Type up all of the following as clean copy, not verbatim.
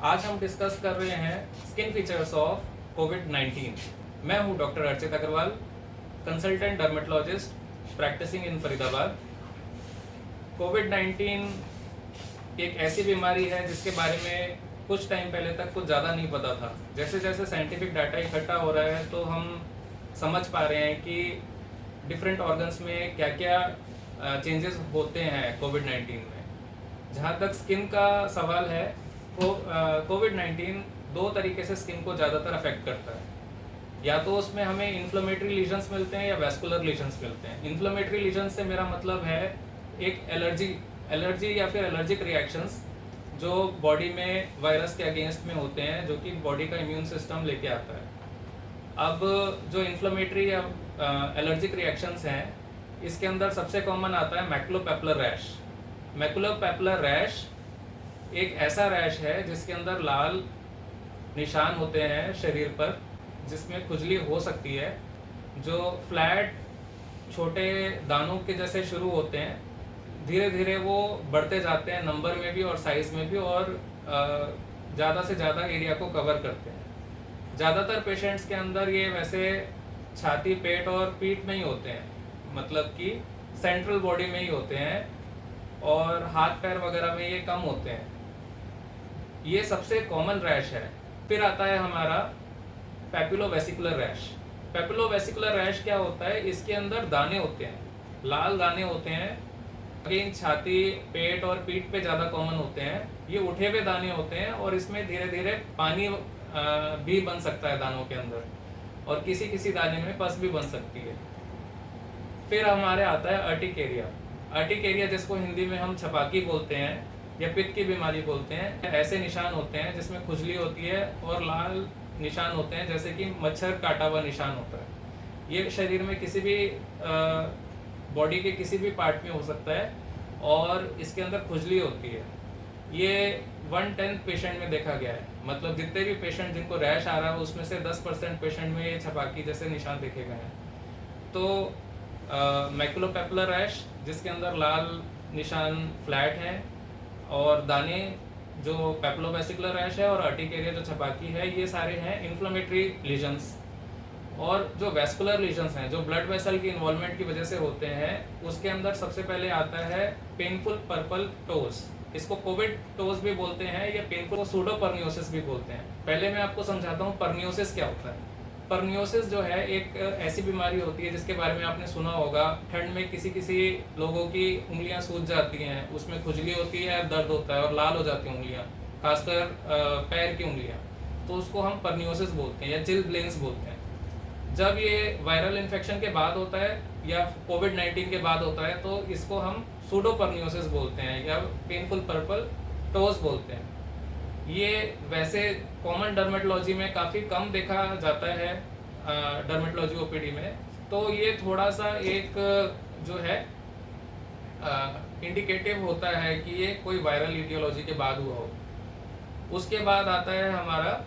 आज हम डिस्कस कर रहे हैं स्किन फीचर्स ऑफ कोविड-19। मैं हूं doctor Archit Agrawal, consultant dermatologist practising in Faridabad. कोविड-19 एक ऐसी बीमारी है जिसके बारे में कुछ टाइम पहले तक कुछ ज़्यादा नहीं पता था। जैसे जैसे साइंटिफिक डाटा इकट्ठा हो रहा है तो हम समझ पा रहे हैं कि डिफरेंट ऑर्गन्स में क्या क्या चेंजेस होते हैं कोविड-19 में। जहाँ तक स्किन का सवाल है, कोविड-19 दो तरीके से स्किन को ज़्यादातर अफेक्ट करता है। या तो उसमें हमें इन्फ्लेमेटरी लीजन्स मिलते हैं या वैस्कुलर लीजन्स मिलते हैं। इन्फ्लेमेटरी लीजन्स से मेरा मतलब है एक एलर्जी या फिर एलर्जिक रिएक्शंस जो बॉडी में वायरस के अगेंस्ट में होते हैं, जो कि बॉडी का इम्यून सिस्टम लेके आता है। अब जो इन्फ्लेमेटरी या एलर्जिक रिएक्शंस हैं, इसके अंदर सबसे कॉमन आता है मैकुलोपेपुलर रैश। मैकुलोपेपुलर रैश एक ऐसा रैश है जिसके अंदर लाल निशान होते हैं शरीर पर, जिसमें खुजली हो सकती है, जो फ्लैट छोटे दानों के जैसे शुरू होते हैं। धीरे धीरे वो बढ़ते जाते हैं नंबर में भी और साइज़ में भी, और ज़्यादा से ज़्यादा एरिया को कवर करते हैं। ज़्यादातर पेशेंट्स के अंदर ये वैसे छाती, पेट और पीठ में ही होते हैं, मतलब कि सेंट्रल बॉडी में ही होते हैं, और हाथ पैर वगैरह में ये कम होते हैं। ये सबसे कॉमन रैश है। फिर आता है हमारा पैपुलोवेसिकुलर रैश। पैपुलोवेसिकुलर रैश क्या होता है? इसके अंदर दाने होते हैं, लाल दाने होते हैं। अगेन छाती, पेट और पीठ पे ज़्यादा कॉमन होते हैं। ये उठे हुए दाने होते हैं और इसमें धीरे धीरे पानी भी बन सकता है दानों के अंदर, और किसी किसी दाने में पस भी बन सकती है। फिर हमारे आता है अर्टिकेरिया। अर्टिकेरिया जिसको हिंदी में हम छपाकी बोलते हैं या पित्त की बीमारी बोलते हैं। ऐसे निशान होते हैं जिसमें खुजली होती है और लाल निशान होते हैं, जैसे कि मच्छर काटा हुआ निशान होता है। ये शरीर में किसी भी बॉडी के किसी भी पार्ट में हो सकता है और इसके अंदर खुजली होती है। ये 1/10 पेशेंट में देखा गया है, मतलब जितने भी पेशेंट जिनको रैश आ रहा है उसमें से 10% पेशेंट में ये छपाकी जैसे निशान देखे गए हैं। तो मैकुलोपेपुलर रैश जिसके अंदर लाल निशान फ्लैट हैं, और दाने जो पैपुलोवेसिकुलर रैश है, और अर्टिकेरिया जो छपाकी है, ये सारे हैं इन्फ्लेमेटरी लीजन्स। और जो वैस्कुलर लीजन्स हैं, जो ब्लड वेसल की इन्वॉल्वमेंट की वजह से होते हैं, उसके अंदर सबसे पहले आता है पेनफुल पर्पल टोज। इसको कोविड टोज भी बोलते हैं या पेनफुल सूडोपर्नियोसिस भी बोलते हैं। पहले मैं आपको समझाता हूँ पर्नियोसिस क्या होता है। पर्नियोसिस जो है एक ऐसी बीमारी होती है जिसके बारे में आपने सुना होगा। ठंड में किसी किसी लोगों की उंगलियां सूज जाती हैं, उसमें खुजली होती है, दर्द होता है और लाल हो जाती हैं उंगलियां, खासकर पैर की उंगलियां। तो उसको हम पर्नियोसिस बोलते हैं या चिलब्लेन्स बोलते हैं। जब ये वायरल इन्फेक्शन के बाद होता है या कोविड-19 के बाद होता है तो इसको हम सूडोपर्नियोसिस बोलते हैं या पेनफुल पर्पल टोज बोलते हैं। ये वैसे कॉमन डर्मेटोलॉजी में काफ़ी कम देखा जाता है, डर्मेटोलॉजी ओपीडी में। तो ये थोड़ा सा एक जो है इंडिकेटिव होता है कि ये कोई वायरल ईटियोलॉजी के बाद हुआ हो। उसके बाद आता है हमारा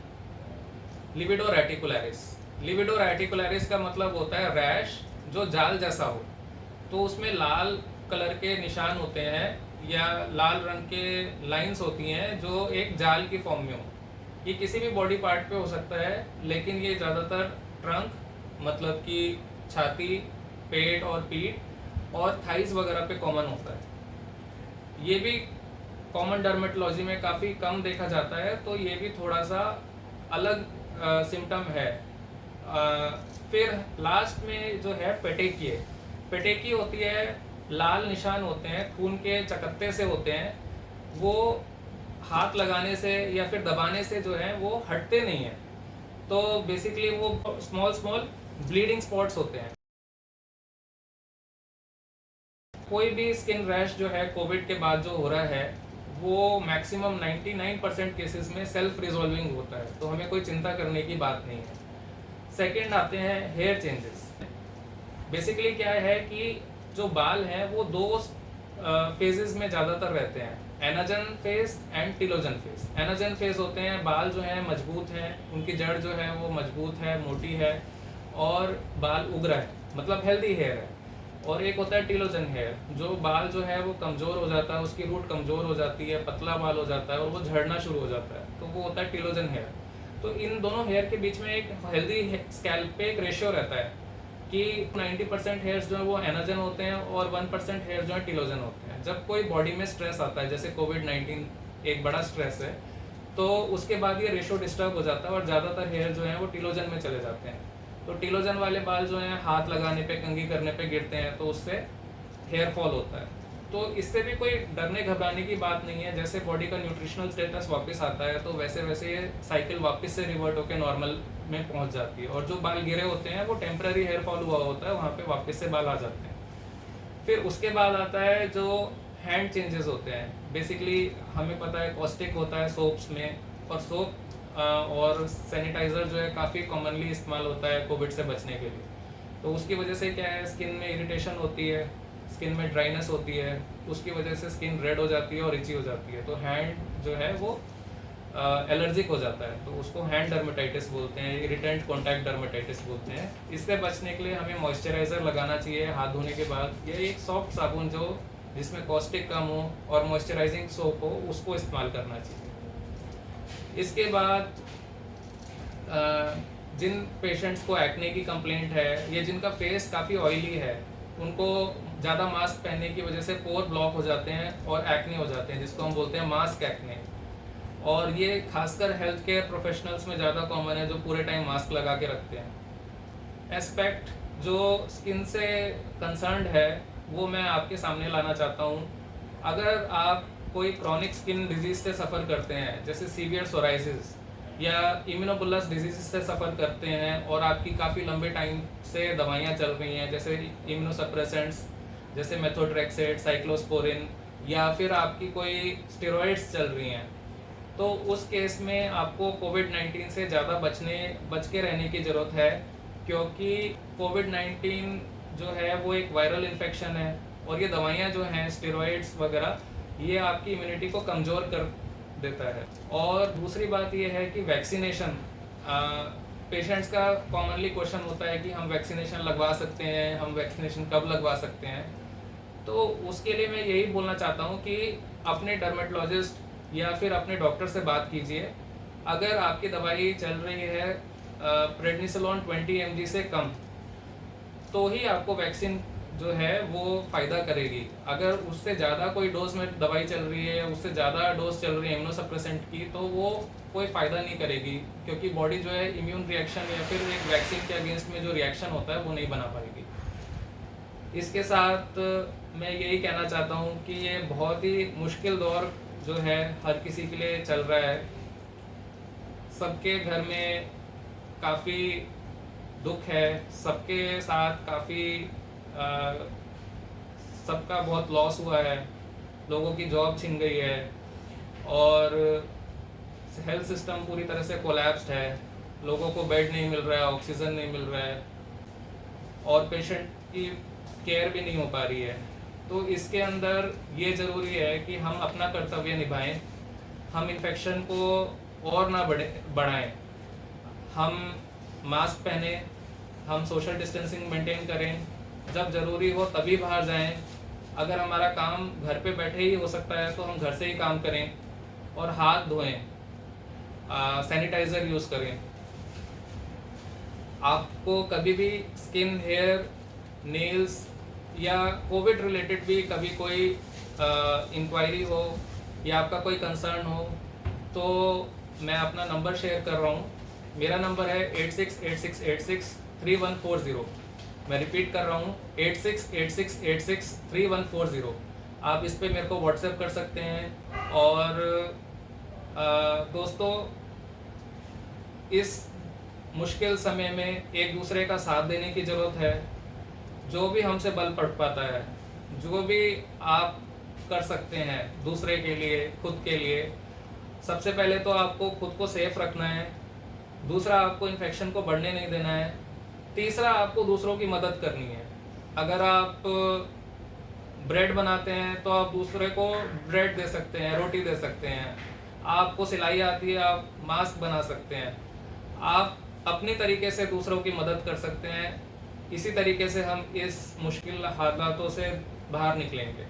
लिविडो रेटिकुलरिस। लिविडो रेटिकुलरिस का मतलब होता है रैश जो जाल जैसा हो। तो उसमें लाल कलर के निशान होते हैं या लाल रंग के लाइंस होती हैं जो एक जाल की फॉर्म में हो। ये किसी भी बॉडी पार्ट पे हो सकता है, लेकिन ये ज़्यादातर ट्रंक, मतलब कि छाती, पेट और पीठ और थाइस वगैरह पे कॉमन होता है। ये भी कॉमन डर्मेटोलॉजी में काफ़ी कम देखा जाता है, तो ये भी थोड़ा सा अलग सिम्टम है। फिर लास्ट में जो है पेटेकी होती है। लाल निशान होते हैं, खून के चकत्ते से होते हैं। वो हाथ लगाने से या फिर दबाने से जो है वो हटते नहीं हैं। तो बेसिकली वो स्मॉल ब्लीडिंग स्पॉट्स होते हैं। कोई भी स्किन रैश जो है कोविड के बाद जो हो रहा है, वो मैक्सिमम 99% केसेस में सेल्फ रिजॉल्विंग होता है, तो हमें कोई चिंता करने की बात नहीं है। सेकेंड आते हैं हेयर चेंजेस। बेसिकली क्या है कि जो बाल हैं वो दो फेजेस में ज़्यादातर रहते हैं, anagen phase and telogen phase. Anagen phase होते हैं बाल जो हैं मजबूत हैं, उनकी जड़ जो है वो मजबूत है, मोटी है और बाल उग रहा है, मतलब हेल्दी हेयर है। और एक होता है टीलोजन हेयर, जो बाल जो है वो कमज़ोर हो जाता है, उसकी रूट कमज़ोर हो जाती है, पतला बाल हो जाता है और वो झड़ना शुरू हो जाता है, तो वो होता है टीलोजन हेयर। तो इन दोनों हेयर के बीच में एक हेल्दी स्कैल्प पे एक रेशियो रहता है कि 90% हेयर्स जो है वो एनाजन होते हैं और 1% हेयर जो है टीलोजन होते हैं। जब कोई बॉडी में स्ट्रेस आता है, जैसे कोविड-19 एक बड़ा स्ट्रेस है, तो उसके बाद ये रेशियो डिस्टर्ब हो जाता है और ज़्यादातर हेयर जो हैं वो टीलोजन में चले जाते हैं। तो टीलोजन वाले बाल जो हैं हाथ लगाने पे, कंघी करने पे गिरते हैं, तो उससे हेयर फॉल होता है। तो इससे भी कोई डरने घबराने की बात नहीं है। जैसे बॉडी का न्यूट्रिशनल स्टेटस वापस आता है, तो वैसे वैसे ये साइकिल वापस से रिवर्ट होकर नॉर्मल में पहुंच जाती है। और जो बाल गिरे होते हैं वो टेम्पररी हेयर फॉल हुआ होता है, वहाँ पे वापस से बाल आ जाते हैं। फिर उसके बाद आता है जो हैंड चेंजेस होते हैं। बेसिकली हमें पता है कॉस्टिक होता है सोप्स में, और सोप और सैनिटाइज़र जो है काफ़ी कॉमनली इस्तेमाल होता है कोविड से बचने के लिए। तो उसकी वजह से क्या है, स्किन में इरिटेशन होती है, स्किन में ड्राइनेस होती है, उसकी वजह से स्किन रेड हो जाती है और इची हो जाती है। तो हैंड जो है वो एलर्जिक हो जाता है, तो उसको हैंड डर्मेटाइटिस बोलते हैं, इरिटेंट कॉन्टैक्ट डर्मेटाइटिस बोलते हैं। इससे बचने के लिए हमें मॉइस्चराइज़र लगाना चाहिए हाथ धोने के बाद। ये एक सॉफ्ट साबुन जो जिसमें कॉस्टिक कम हो और मॉइस्चराइजिंग सोप हो, उसको इस्तेमाल करना चाहिए। इसके बाद जिन पेशेंट्स को एक्ने की कंप्लेंट है, या जिनका फेस काफ़ी ऑयली है, उनको ज़्यादा मास्क पहनने की वजह से पोर ब्लॉक हो जाते हैं और एक्ने हो जाते हैं, जिसको हम बोलते हैं मास्क एक्ने। और ये खासकर हेल्थ केयर प्रोफेशनल्स में ज़्यादा कॉमन है, जो पूरे टाइम मास्क लगा के रखते हैं। एस्पेक्ट जो स्किन से कंसर्न्ड है वो मैं आपके सामने लाना चाहता हूँ। अगर आप कोई क्रॉनिक स्किन डिजीज़ से सफ़र करते हैं, जैसे सीवियर सोराइसिस या इम्यूनोबुलस डिजीज़ से सफ़र करते हैं, और आपकी काफ़ी लंबे टाइम से दवाइयाँ चल रही हैं, जैसे इम्यूनोसप्रेसेंट्स जैसे मेथोट्रेक्सेट, साइक्लोस्पोरिन, या फिर आपकी कोई स्टेरॉइड्स चल रही हैं, तो उस केस में आपको कोविड-19 से ज़्यादा बच के रहने की ज़रूरत है। क्योंकि कोविड-19 जो है वो एक वायरल इन्फेक्शन है, और ये दवाइयाँ जो हैं स्टेरॉइड्स वगैरह, ये आपकी इम्यूनिटी को कमज़ोर कर देता है। और दूसरी बात ये है कि वैक्सीनेशन, पेशेंट्स का कॉमनली क्वेश्चन होता है कि हम वैक्सीनेशन लगवा सकते हैं, हम वैक्सीनेशन कब लगवा सकते हैं। तो उसके लिए मैं यही बोलना चाहता हूँ कि अपने डर्मेटोलॉजिस्ट या फिर अपने डॉक्टर से बात कीजिए। अगर आपकी दवाई चल रही है प्रेडनिसोलोन 20 mg से कम, तो ही आपको वैक्सीन जो है वो फ़ायदा करेगी। अगर उससे ज़्यादा कोई डोज में दवाई चल रही है, उससे ज़्यादा डोज चल रही है इम्यूनोसप्रेसेंट की, तो वो कोई फ़ायदा नहीं करेगी, क्योंकि बॉडी जो है इम्यून रिएक्शन या फिर एक वैक्सीन के अगेंस्ट में जो रिएक्शन होता है वो नहीं बना पाएगी। इसके साथ मैं यही कहना चाहता हूँ कि ये बहुत ही मुश्किल दौर जो है हर किसी के लिए चल रहा है। सबके घर में काफ़ी दुख है, सबके साथ काफ़ी सबका बहुत लॉस हुआ है, लोगों की जॉब छिन गई है, और हेल्थ सिस्टम पूरी तरह से कोलैप्स्ड है। लोगों को बेड नहीं मिल रहा है, ऑक्सीजन नहीं मिल रहा है, और पेशेंट की केयर भी नहीं हो पा रही है। तो इसके अंदर ये ज़रूरी है कि हम अपना कर्तव्य निभाएं, हम इन्फेक्शन को और ना बढ़ाएं। हम मास्क पहने, हम सोशल डिस्टेंसिंग मेंटेन करें, जब ज़रूरी हो तभी बाहर जाएं। अगर हमारा काम घर पे बैठे ही हो सकता है तो हम घर से ही काम करें, और हाथ धोएं, सैनिटाइज़र यूज़ करें। आपको कभी भी स्किन, हेयर, नेल्स या कोविड रिलेटेड भी कभी कोई इंक्वायरी हो या आपका कोई कंसर्न हो, तो मैं अपना नंबर शेयर कर रहा हूँ। मेरा नंबर है 8686863140। मैं रिपीट कर रहा हूँ 8686863140। आप इस पे मेरे को व्हाट्सएप कर सकते हैं। और दोस्तों, इस मुश्किल समय में एक दूसरे का साथ देने की ज़रूरत है। जो भी हमसे बल पड़ पाता है, जो भी आप कर सकते हैं दूसरे के लिए, खुद के लिए, सबसे पहले तो आपको खुद को सेफ रखना है। दूसरा, आपको इन्फेक्शन को बढ़ने नहीं देना है। तीसरा, आपको दूसरों की मदद करनी है। अगर आप ब्रेड बनाते हैं तो आप दूसरे को ब्रेड दे सकते हैं, रोटी दे सकते हैं। आपको सिलाई आती है, आप मास्क बना सकते हैं। आप अपनी तरीके से दूसरों की मदद कर सकते हैं। इसी तरीके से हम इस मुश्किल हालातों से बाहर निकलेंगे।